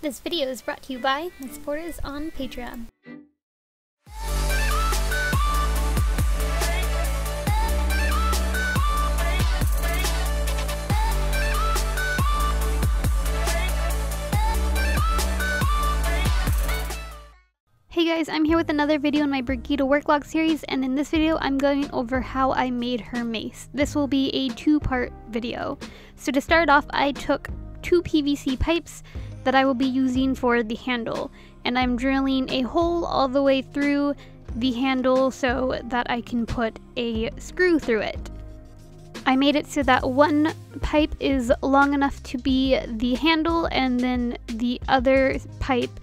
This video is brought to you by my supporters on Patreon. Hey guys, I'm here with another video in my Brigitte worklog series, and in this video I'm going over how I made her mace. This will be a two-part video. So to start off, I took two PVC pipes that I will be using for the handle, and I'm drilling a hole all the way through the handle so that I can put a screw through it. I made it so that one pipe is long enough to be the handle, and then the other pipe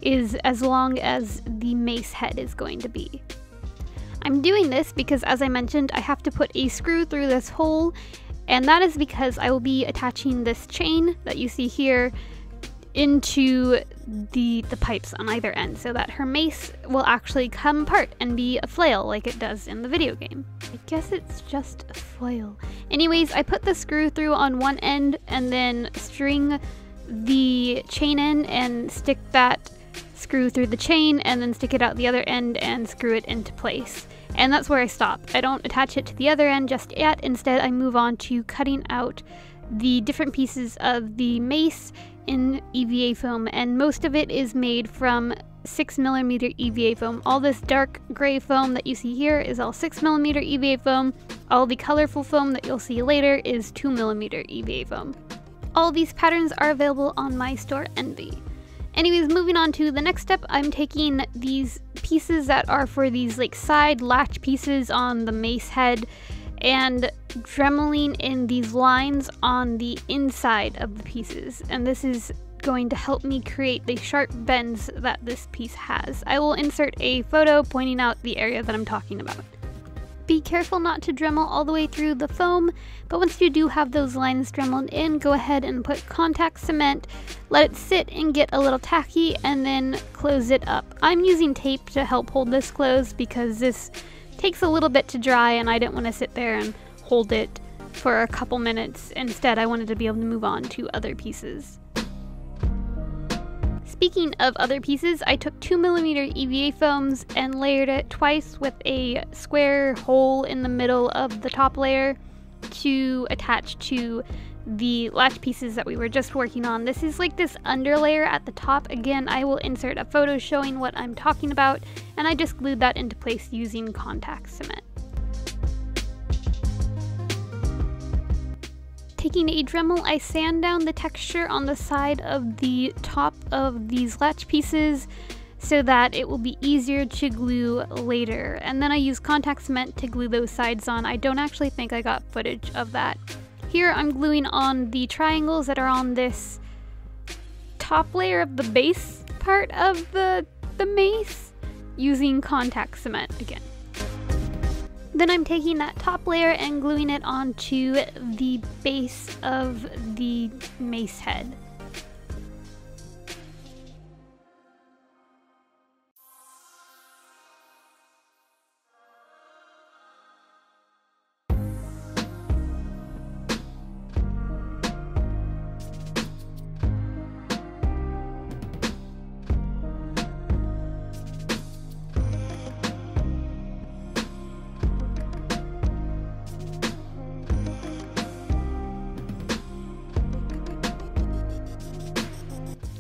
is as long as the mace head is going to be. I'm doing this because, as I mentioned, I have to put a screw through this hole, and that is because I will be attaching this chain that you see here into the pipes on either end so that her mace will actually come apart and be a flail like it does in the video game. I guess it's just a flail. Anyways, I put the screw through on one end and then string the chain in and stick that screw through the chain and then stick it out the other end and screw it into place. And that's where I stop. I don't attach it to the other end just yet. Instead, I move on to cutting out the different pieces of the mace in EVA foam, and most of it is made from 6mm EVA foam. All this dark gray foam that you see here is all 6mm EVA foam. All the colorful foam that you'll see later is 2mm EVA foam. All these patterns are available on my store Envy. Anyways, moving on to the next step, I'm taking these pieces that are for these like side latch pieces on the mace head and dremeling in these lines on the inside of the pieces, and this is going to help me create the sharp bends that this piece has. I will insert a photo pointing out the area that I'm talking about. Be careful not to dremel all the way through the foam, but once you do have those lines dremeled in, go ahead and put contact cement, let it sit and get a little tacky, and then close it up. I'm using tape to help hold this closed because this takes a little bit to dry and I didn't want to sit there and hold it for a couple minutes. Instead, I wanted to be able to move on to other pieces. Speaking of other pieces, I took 2mm EVA foams and layered it twice with a square hole in the middle of the top layer to attach to the latch pieces that we were just working on. This is like this underlayer at the top. Again, I will insert a photo showing what I'm talking about, and I just glued that into place using contact cement. Taking a Dremel, I sand down the texture on the side of the top of these latch pieces so that it will be easier to glue later. And then I use contact cement to glue those sides on. I don't actually think I got footage of that. Here I'm gluing on the triangles that are on this top layer of the base part of the mace using contact cement again. Then I'm taking that top layer and gluing it onto the base of the mace head.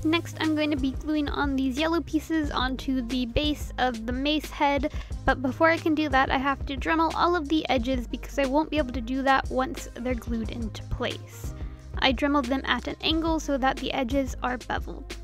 Next, I'm going to be gluing on these yellow pieces onto the base of the mace head, but before I can do that, I have to Dremel all of the edges because I won't be able to do that once they're glued into place. I Dremeled them at an angle so that the edges are beveled.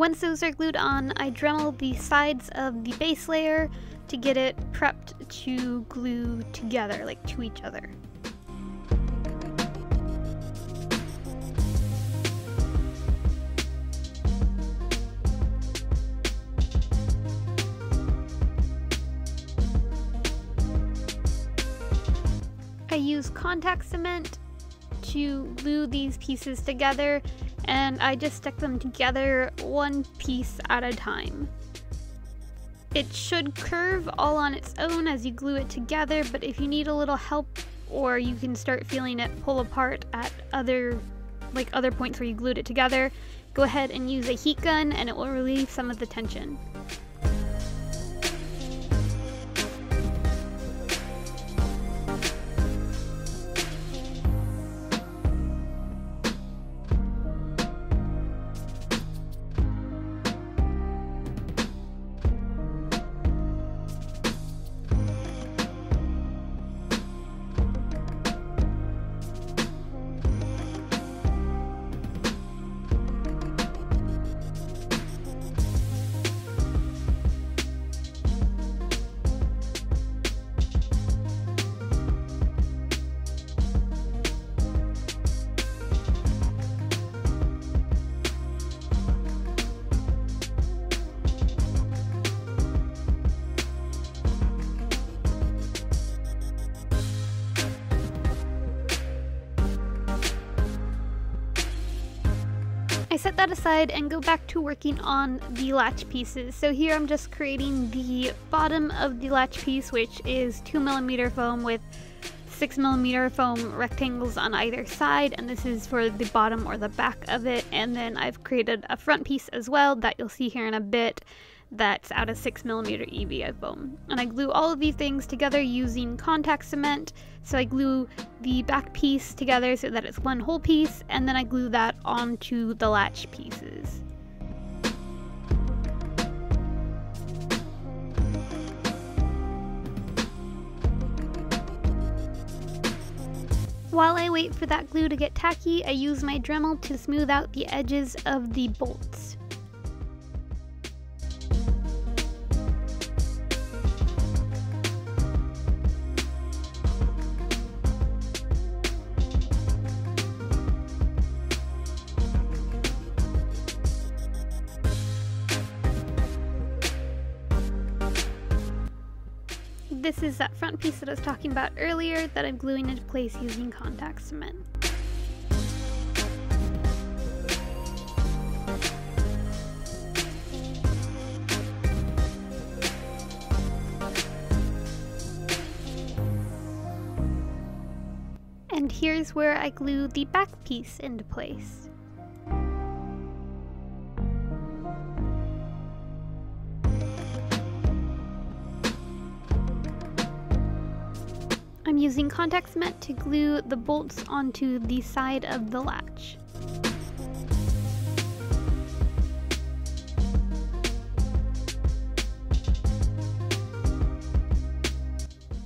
Once those are glued on, I Dremel the sides of the base layer to get it prepped to glue together, like to each other. I use contact cement to glue these pieces together, and I just stick them together one piece at a time. It should curve all on its own as you glue it together, but if you need a little help or you can start feeling it pull apart at other points where you glued it together, go ahead and use a heat gun and it will relieve some of the tension. I set that aside and go back to working on the latch pieces. So here I'm just creating the bottom of the latch piece, which is 2mm foam with 6mm foam rectangles on either side, and this is for the bottom or the back of it. And then I've created a front piece as well that you'll see here in a bit that's out of 6mm EVA foam. And I glue all of these things together using contact cement. So I glue the back piece together so that it's one whole piece, and then I glue that onto the latch pieces. While I wait for that glue to get tacky, I use my Dremel to smooth out the edges of the bolts. This is that front piece that I was talking about earlier that I'm gluing into place using contact cement. And here's where I glue the back piece into place. I'm using contact cement to glue the bolts onto the side of the latch.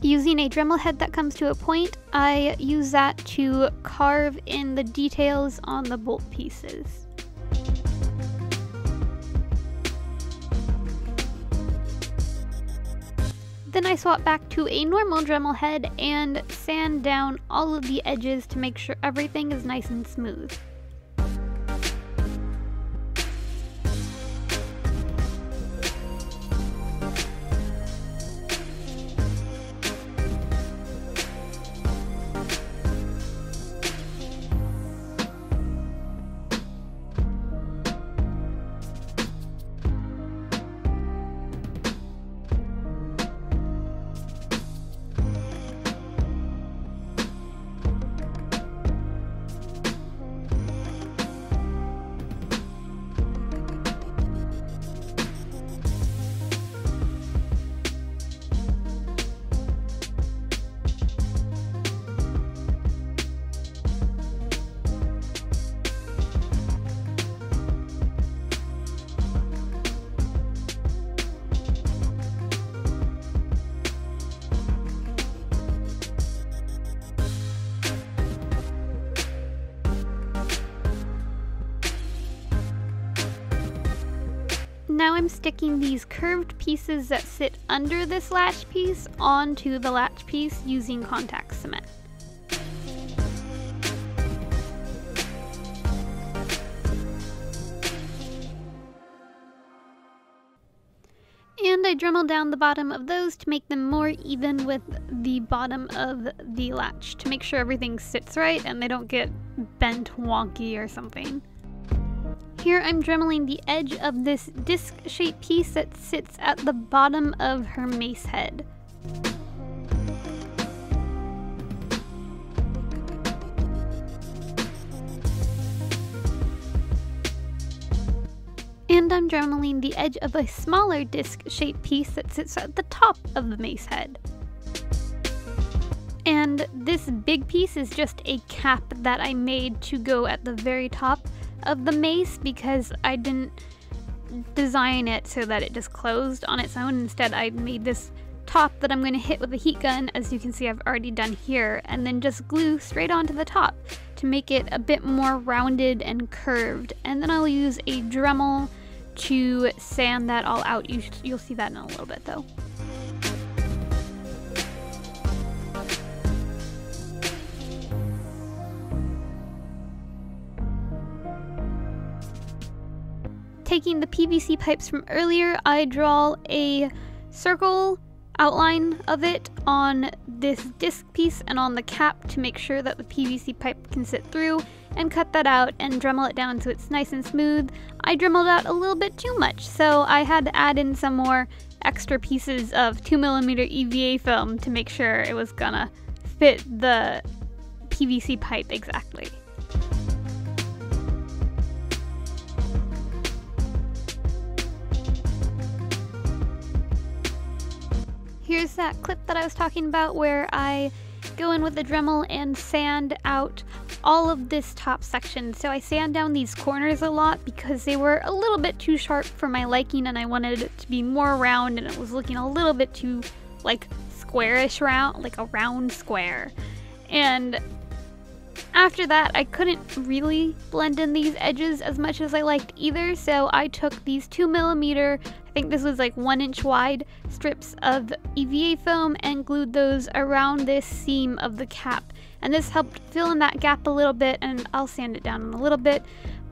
Using a Dremel head that comes to a point, I use that to carve in the details on the bolt pieces. Then I swap back to a normal Dremel head and sand down all of the edges to make sure everything is nice and smooth. Now I'm sticking these curved pieces that sit under this latch piece onto the latch piece using contact cement. And I Dremel down the bottom of those to make them more even with the bottom of the latch to make sure everything sits right and they don't get bent wonky or something. Here I'm Dremeling the edge of this disc-shaped piece that sits at the bottom of her mace head. And I'm Dremeling the edge of a smaller disc-shaped piece that sits at the top of the mace head. And this big piece is just a cap that I made to go at the very top of the mace because I didn't design it so that it just closed on its own. Instead, I made this top that I'm going to hit with a heat gun, as you can see I've already done here, and then just glue straight onto the top to make it a bit more rounded and curved. And then I'll use a Dremel to sand that all out. You'll see that in a little bit though. Taking the PVC pipes from earlier, I draw a circle outline of it on this disc piece and on the cap to make sure that the PVC pipe can sit through, and cut that out and Dremel it down so it's nice and smooth. I Dremeled out a little bit too much, so I had to add in some more extra pieces of 2mm EVA film to make sure it was gonna fit the PVC pipe exactly. Here's that clip that I was talking about where I go in with a Dremel and sand out all of this top section. So I sand down these corners a lot because they were a little bit too sharp for my liking and I wanted it to be more round, and it was looking a little bit too like squarish round, like a round square. And after that, I couldn't really blend in these edges as much as I liked either, so I took these 2mm, I think this was like 1-inch wide, strips of EVA foam and glued those around this seam of the cap. And this helped fill in that gap a little bit, and I'll sand it down in a little bit.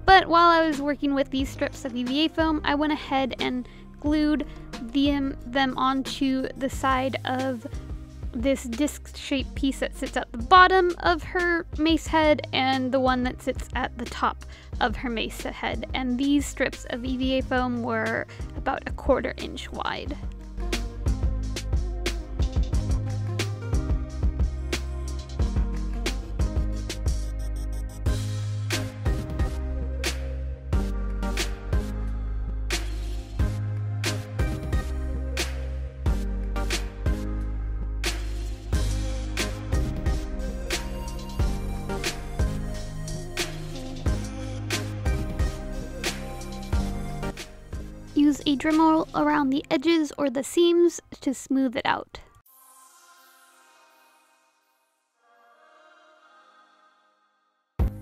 But while I was working with these strips of EVA foam, I went ahead and glued them onto the side of this disc-shaped piece that sits at the bottom of her mace head and the one that sits at the top of her mace head. And these strips of EVA foam were about 1/4 inch wide. Use a Dremel around the edges or the seams to smooth it out.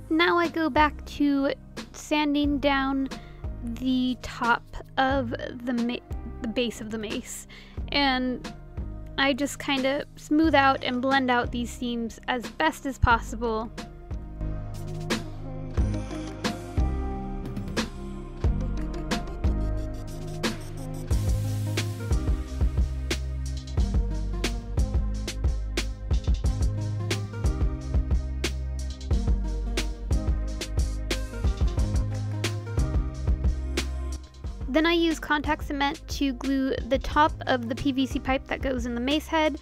Now I go back to sanding down the top of the base of the mace, and I just kind of smooth out and blend out these seams as best as possible. Then I use contact cement to glue the top of the PVC pipe that goes in the mace head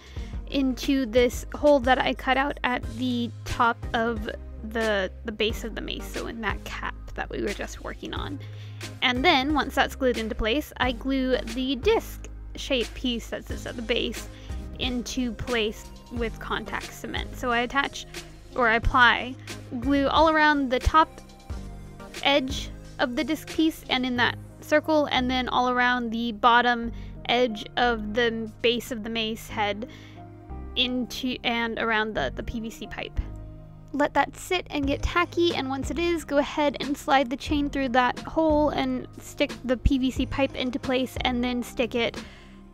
into this hole that I cut out at the top of the base of the mace, so in that cap that we were just working on. And then, once that's glued into place, I glue the disc-shaped piece that sits at the base into place with contact cement. So I apply glue all around the top edge of the disc piece and in that circle, and then all around the bottom edge of the base of the mace head into and around the PVC pipe. let that sit and get tacky, and once it is, go ahead and slide the chain through that hole and stick the PVC pipe into place, and then stick it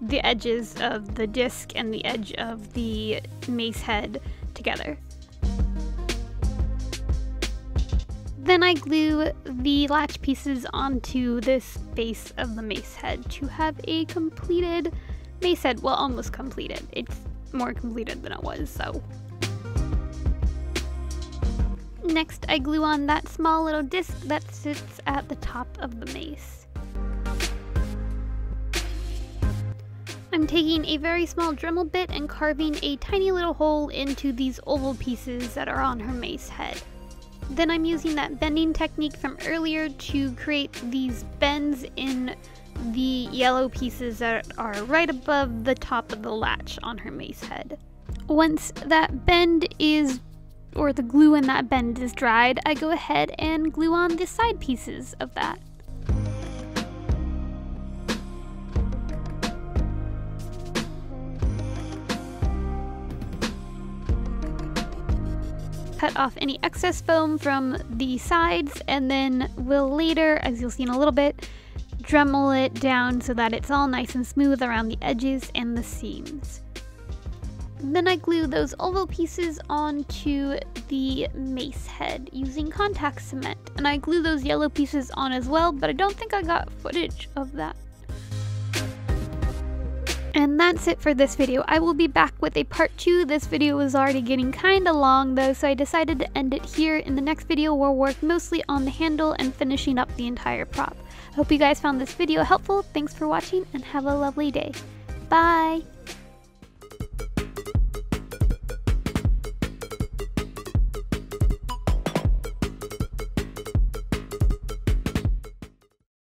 the edges of the disc and the edge of the mace head together. Then I glue the latch pieces onto this base of the mace head to have a completed mace head. Well, almost completed. It's more completed than it was, so. Next, I glue on that small little disc that sits at the top of the mace. I'm taking a very small Dremel bit and carving a tiny little hole into these oval pieces that are on her mace head. Then I'm using that bending technique from earlier to create these bends in the yellow pieces that are right above the top of the latch on her mace head. Once that bend is, or the glue in that bend is dried, I go ahead and glue on the side pieces of that. Cut off any excess foam from the sides, and then we'll later, as you'll see in a little bit, Dremel it down so that it's all nice and smooth around the edges and the seams. Then I glue those oval pieces onto the mace head using contact cement, and I glue those yellow pieces on as well, but I don't think I got footage of that. And that's it for this video. I will be back with a part 2. This video was already getting kinda long though, so I decided to end it here. In the next video, we'll work mostly on the handle and finishing up the entire prop. I hope you guys found this video helpful. Thanks for watching and have a lovely day. Bye!